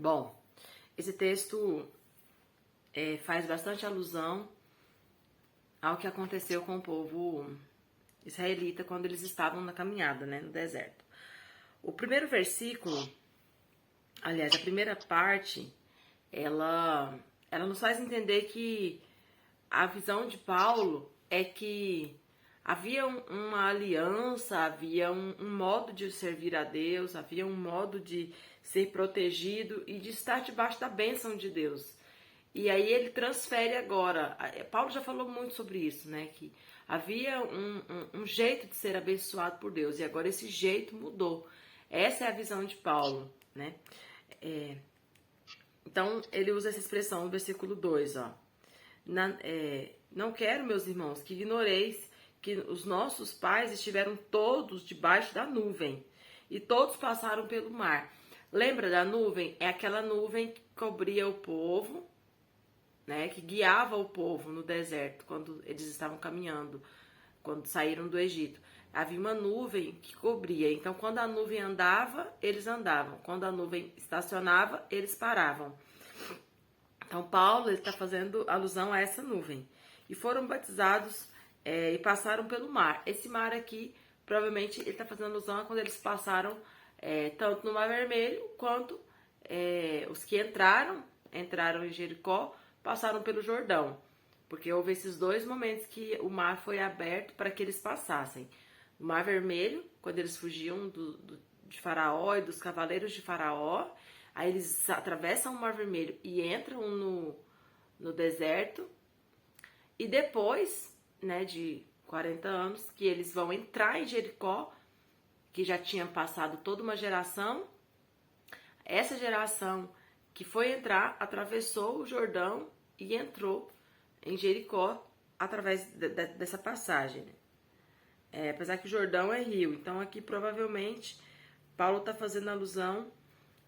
Bom, esse texto faz bastante alusão ao que aconteceu com o povo israelita quando eles estavam na caminhada, né, no deserto. O primeiro versículo, aliás, a primeira parte, ela nos faz entender que a visão de Paulo é que havia uma aliança, havia um modo de servir a Deus, havia um modo de ser protegido e de estar debaixo da bênção de Deus. E aí ele transfere agora. Paulo já falou muito sobre isso, né? Que havia um jeito de ser abençoado por Deus e agora esse jeito mudou. Essa é a visão de Paulo, né? Então ele usa essa expressão no versículo 2, ó. Não quero, meus irmãos, que ignoreis que os nossos pais estiveram todos debaixo da nuvem e todos passaram pelo mar. Lembra da nuvem? É aquela nuvem que cobria o povo, né, que guiava o povo no deserto quando eles estavam caminhando, quando saíram do Egito. Havia uma nuvem que cobria. Então, quando a nuvem andava, eles andavam. Quando a nuvem estacionava, eles paravam. Então, Paulo está fazendo alusão a essa nuvem. E foram batizados e passaram pelo mar. Esse mar aqui, provavelmente, ele está fazendo alusão a quando eles passaram tanto no Mar Vermelho, quanto os que entraram em Jericó, passaram pelo Jordão. Porque houve esses dois momentos que o mar foi aberto para que eles passassem. O Mar Vermelho, quando eles fugiam de Faraó e dos cavaleiros de Faraó, aí eles atravessam o Mar Vermelho e entram no deserto. E depois, né, de 40 anos, que eles vão entrar em Jericó, que já tinha passado toda uma geração. Essa geração que foi entrar, atravessou o Jordão e entrou em Jericó através dessa passagem. Apesar que o Jordão é rio, então aqui provavelmente Paulo está fazendo alusão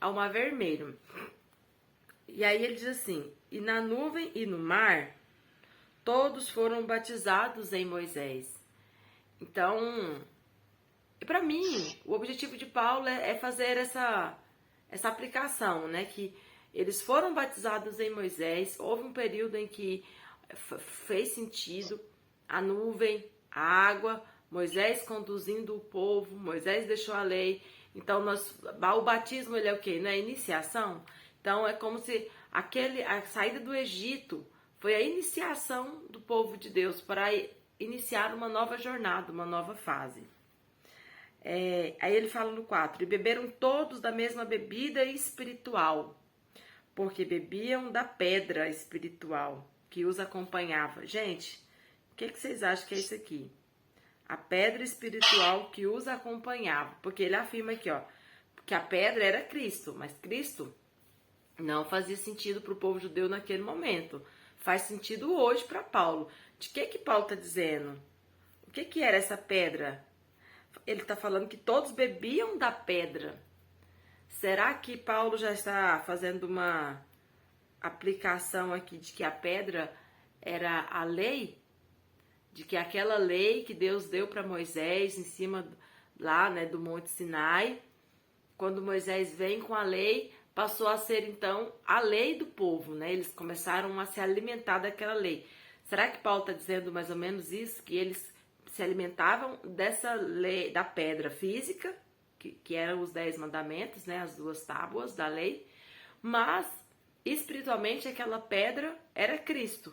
ao Mar Vermelho. E aí ele diz assim: e na nuvem e no mar, todos foram batizados em Moisés. Então, para mim, o objetivo de Paulo é fazer essa aplicação, né? Que eles foram batizados em Moisés, houve um período em que fez sentido a nuvem, a água, Moisés conduzindo o povo, Moisés deixou a lei. Então, o batismo, ele é o quê? Não é iniciação? Então, é como se a saída do Egito foi a iniciação do povo de Deus para iniciar uma nova jornada, uma nova fase. Aí ele fala no 4, e beberam todos da mesma bebida espiritual, porque bebiam da pedra espiritual que os acompanhava. Gente, o que vocês acham que é isso aqui? A pedra espiritual que os acompanhava. Porque ele afirma aqui, ó, que a pedra era Cristo, mas Cristo não fazia sentido para o povo judeu naquele momento. Faz sentido hoje para Paulo. De que Paulo está dizendo? O que era essa pedra? Ele está falando que todos bebiam da pedra. Será que Paulo já está fazendo uma aplicação aqui de que a pedra era a lei? De que aquela lei que Deus deu para Moisés em cima lá, né, do Monte Sinai, quando Moisés vem com a lei, passou a ser então a lei do povo, né? Eles começaram a se alimentar daquela lei. Será que Paulo está dizendo mais ou menos isso? Que eles se alimentavam dessa lei, da pedra física, que eram os 10 mandamentos, né? As 2 tábuas da lei, mas espiritualmente aquela pedra era Cristo.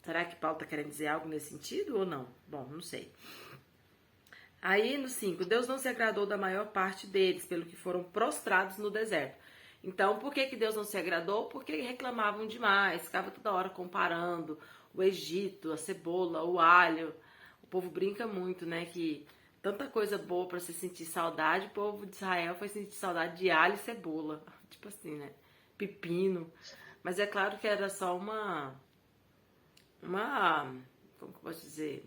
Será que Paulo está querendo dizer algo nesse sentido ou não? Bom, não sei. Aí no 5, Deus não se agradou da maior parte deles, pelo que foram prostrados no deserto. Então, por que Deus não se agradou? Porque reclamavam demais, ficava toda hora comparando o Egito, a cebola, o alho. O povo brinca muito, né, que tanta coisa boa para se sentir saudade, o povo de Israel foi sentir saudade de alho e cebola. Tipo assim, né, pepino. Mas é claro que era só uma como que eu posso dizer?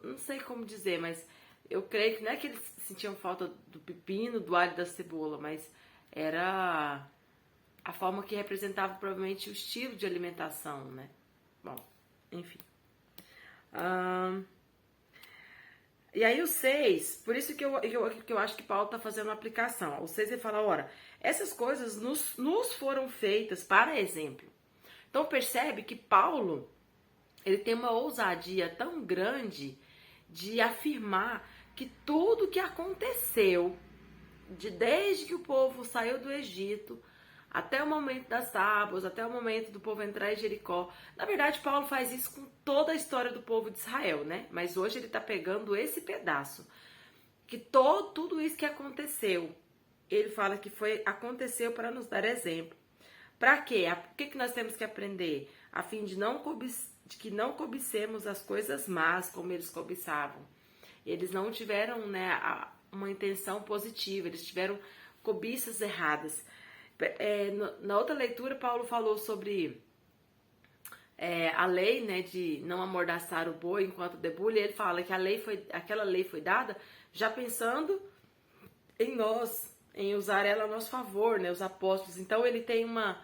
Não sei como dizer, mas eu creio que não é que eles sentiam falta do pepino, do alho e da cebola, mas era a forma que representava provavelmente o estilo de alimentação, né? Bom, enfim. E aí o 6, por isso que eu acho que Paulo está fazendo uma aplicação. O 6 ele fala, ora, essas coisas nos foram feitas para exemplo. Então percebe que Paulo, ele tem uma ousadia tão grande de afirmar que tudo que aconteceu, desde que o povo saiu do Egito, até o momento das tábuas, até o momento do povo entrar em Jericó. Na verdade, Paulo faz isso com toda a história do povo de Israel, né? Mas hoje ele está pegando esse pedaço. Que tudo isso que aconteceu, ele fala que aconteceu para nos dar exemplo. Para quê? O que nós temos que aprender? A fim de que não cobicemos as coisas más como eles cobiçavam. Eles não tiveram, né, uma intenção positiva, eles tiveram cobiças erradas. Na outra leitura, Paulo falou sobre a lei, né, de não amordaçar o boi enquanto debulha. Ele fala que aquela lei foi dada já pensando em nós, em usar ela a nosso favor, né, os apóstolos. Então ele tem uma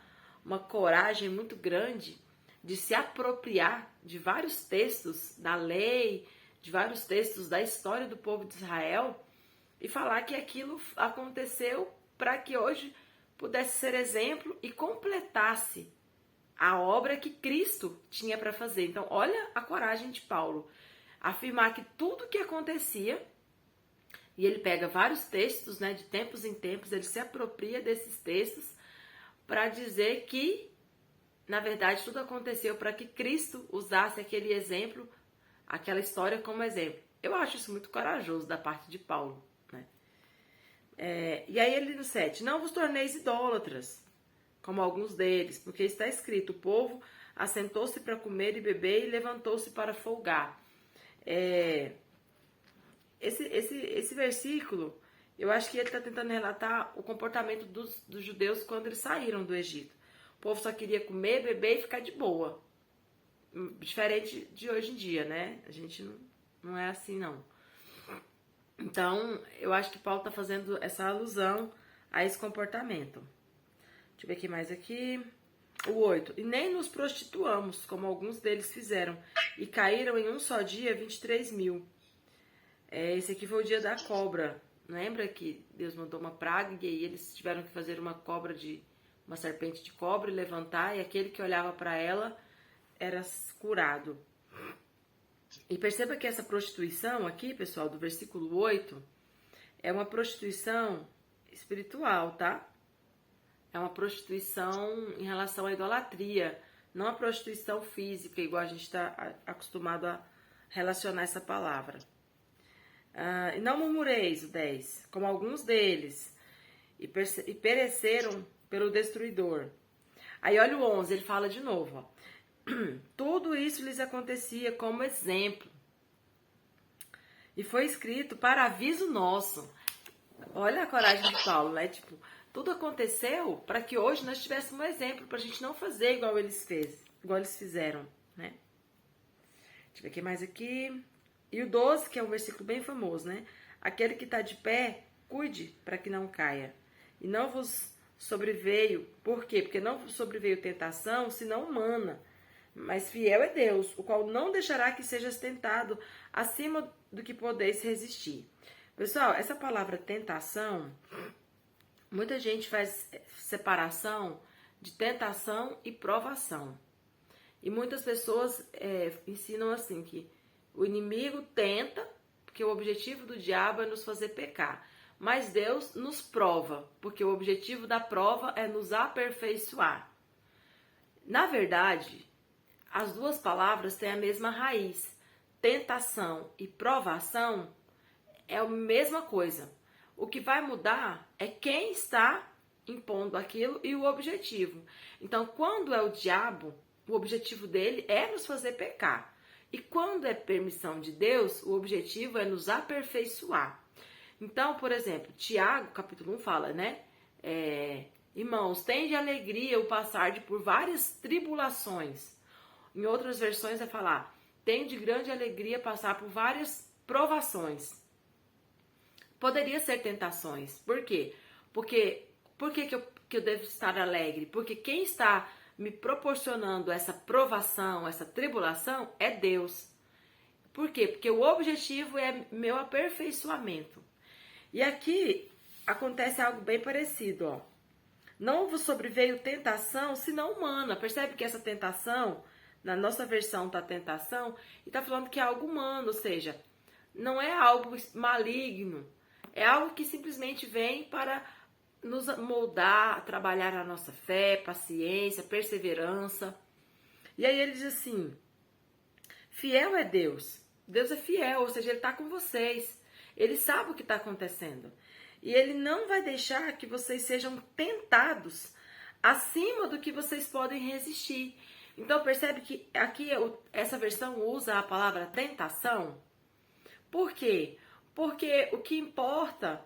coragem muito grande de se apropriar de vários textos da lei, de vários textos da história do povo de Israel e falar que aquilo aconteceu para que hoje pudesse ser exemplo e completasse a obra que Cristo tinha para fazer. Então, olha a coragem de Paulo. Afirmar que tudo que acontecia, e ele pega vários textos, né, de tempos em tempos, ele se apropria desses textos para dizer que, na verdade, tudo aconteceu para que Cristo usasse aquele exemplo, aquela história como exemplo. Eu acho isso muito corajoso da parte de Paulo. E aí ele no 7, não vos torneis idólatras, como alguns deles, porque está escrito, o povo assentou-se para comer e beber e levantou-se para folgar. Esse versículo, eu acho que ele está tentando relatar o comportamento dos judeus quando eles saíram do Egito. O povo só queria comer, beber e ficar de boa. Diferente de hoje em dia, né? A gente não é assim, não. Então, eu acho que Paulo está fazendo essa alusão a esse comportamento. Deixa eu ver aqui mais aqui. O 8. E nem nos prostituamos, como alguns deles fizeram, e caíram em um só dia 23.000. Esse aqui foi o dia da cobra. Lembra que Deus mandou uma praga e aí eles tiveram que fazer uma serpente de cobra e levantar, e aquele que olhava para ela era curado. E perceba que essa prostituição aqui, pessoal, do versículo 8, é uma prostituição espiritual, tá? É uma prostituição em relação à idolatria, não a prostituição física, igual a gente está acostumado a relacionar essa palavra. E não murmureis, o 10, como alguns deles, e pereceram pelo destruidor. Aí olha o 11, ele fala de novo, ó. Tudo isso lhes acontecia como exemplo. E foi escrito para aviso nosso. Olha a coragem de Paulo, né? Tipo, tudo aconteceu para que hoje nós tivéssemos um exemplo, para a gente não fazer igual eles fizeram, né? Deixa eu ver o que mais aqui. E o 12, que é um versículo bem famoso, né? Aquele que está de pé, cuide para que não caia. E não vos sobreveio. Por quê? Porque não vos sobreveio tentação, senão humana. Mas fiel é Deus, o qual não deixará que sejas tentado acima do que podeis resistir. Pessoal, essa palavra tentação, muita gente faz separação de tentação e provação. E muitas pessoas ensinam assim, que o inimigo tenta, porque o objetivo do diabo é nos fazer pecar. Mas Deus nos prova, porque o objetivo da prova é nos aperfeiçoar. Na verdade, as duas palavras têm a mesma raiz. Tentação e provação é a mesma coisa. O que vai mudar é quem está impondo aquilo e o objetivo. Então, quando é o diabo, o objetivo dele é nos fazer pecar. E quando é permissão de Deus, o objetivo é nos aperfeiçoar. Então, por exemplo, Tiago, capítulo 1, fala, né? Irmãos, tende alegria o passar por várias tribulações. Em outras versões vai falar, tem de grande alegria passar por várias provações. Poderia ser tentações. Por quê? Por que eu devo estar alegre? Porque quem está me proporcionando essa provação, essa tribulação, é Deus. Por quê? Porque o objetivo é meu aperfeiçoamento. E aqui acontece algo bem parecido, ó. Não vos sobreveio tentação, senão humana. Percebe que essa tentação, na nossa versão da tentação, e tá falando que é algo humano, ou seja, não é algo maligno, é algo que simplesmente vem para nos moldar, trabalhar a nossa fé, paciência, perseverança. E aí ele diz assim, fiel é Deus. Deus é fiel, ou seja, ele está com vocês. Ele sabe o que está acontecendo. E ele não vai deixar que vocês sejam tentados acima do que vocês podem resistir. Então percebe que aqui essa versão usa a palavra tentação. Por quê? Porque o que importa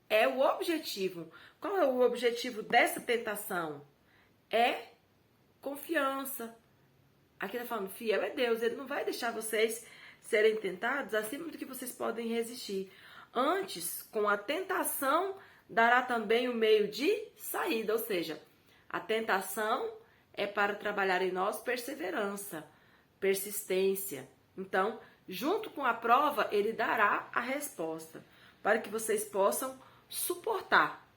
é o objetivo. Qual é o objetivo dessa tentação? É confiança. Aqui está falando, fiel é Deus. Ele não vai deixar vocês serem tentados acima do que vocês podem resistir. Antes, com a tentação, dará também o meio de saída. Ou seja, a tentação é para trabalhar em nós perseverança, persistência. Então, junto com a prova, ele dará a resposta para que vocês possam suportar.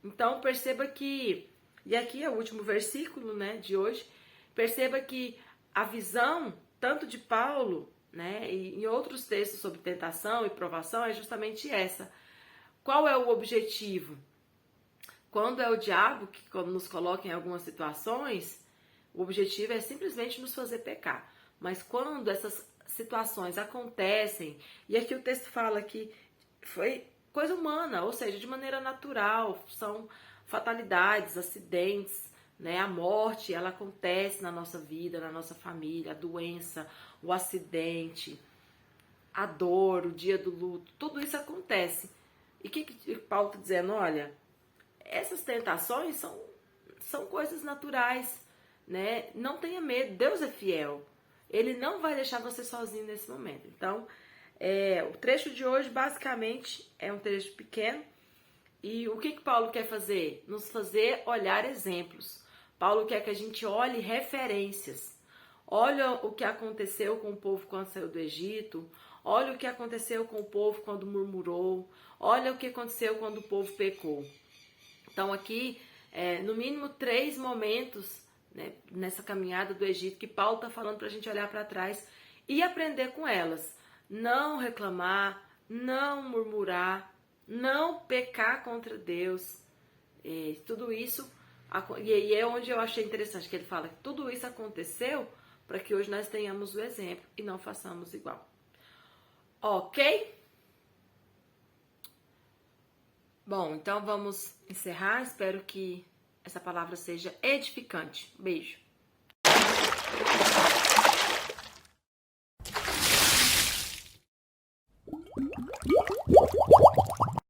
Então, perceba que, e aqui é o último versículo, né, de hoje, perceba que a visão, tanto de Paulo, né, e em outros textos sobre tentação e provação, é justamente essa. Qual é o objetivo? Quando é o diabo que nos coloca em algumas situações, o objetivo é simplesmente nos fazer pecar. Mas quando essas situações acontecem, e aqui o texto fala que foi coisa humana, ou seja, de maneira natural, são fatalidades, acidentes, né? A morte, ela acontece na nossa vida, na nossa família, a doença, o acidente, a dor, o dia do luto, tudo isso acontece. E o que Paulo está dizendo? Olha, essas tentações são coisas naturais, né? Não tenha medo, Deus é fiel. Ele não vai deixar você sozinho nesse momento. Então, o trecho de hoje, basicamente, é um trecho pequeno. E o que Paulo quer fazer? Nos fazer olhar exemplos. Paulo quer que a gente olhe referências. Olha o que aconteceu com o povo quando saiu do Egito. Olha o que aconteceu com o povo quando murmurou. Olha o que aconteceu quando o povo pecou. Então, aqui, no mínimo 3 momentos, né, nessa caminhada do Egito, que Paulo está falando para a gente olhar para trás e aprender com elas. Não reclamar, não murmurar, não pecar contra Deus. Tudo isso, e é onde eu achei interessante, que ele fala que tudo isso aconteceu para que hoje nós tenhamos o exemplo e não façamos igual. Ok? Bom, então vamos encerrar. Espero que essa palavra seja edificante. Beijo.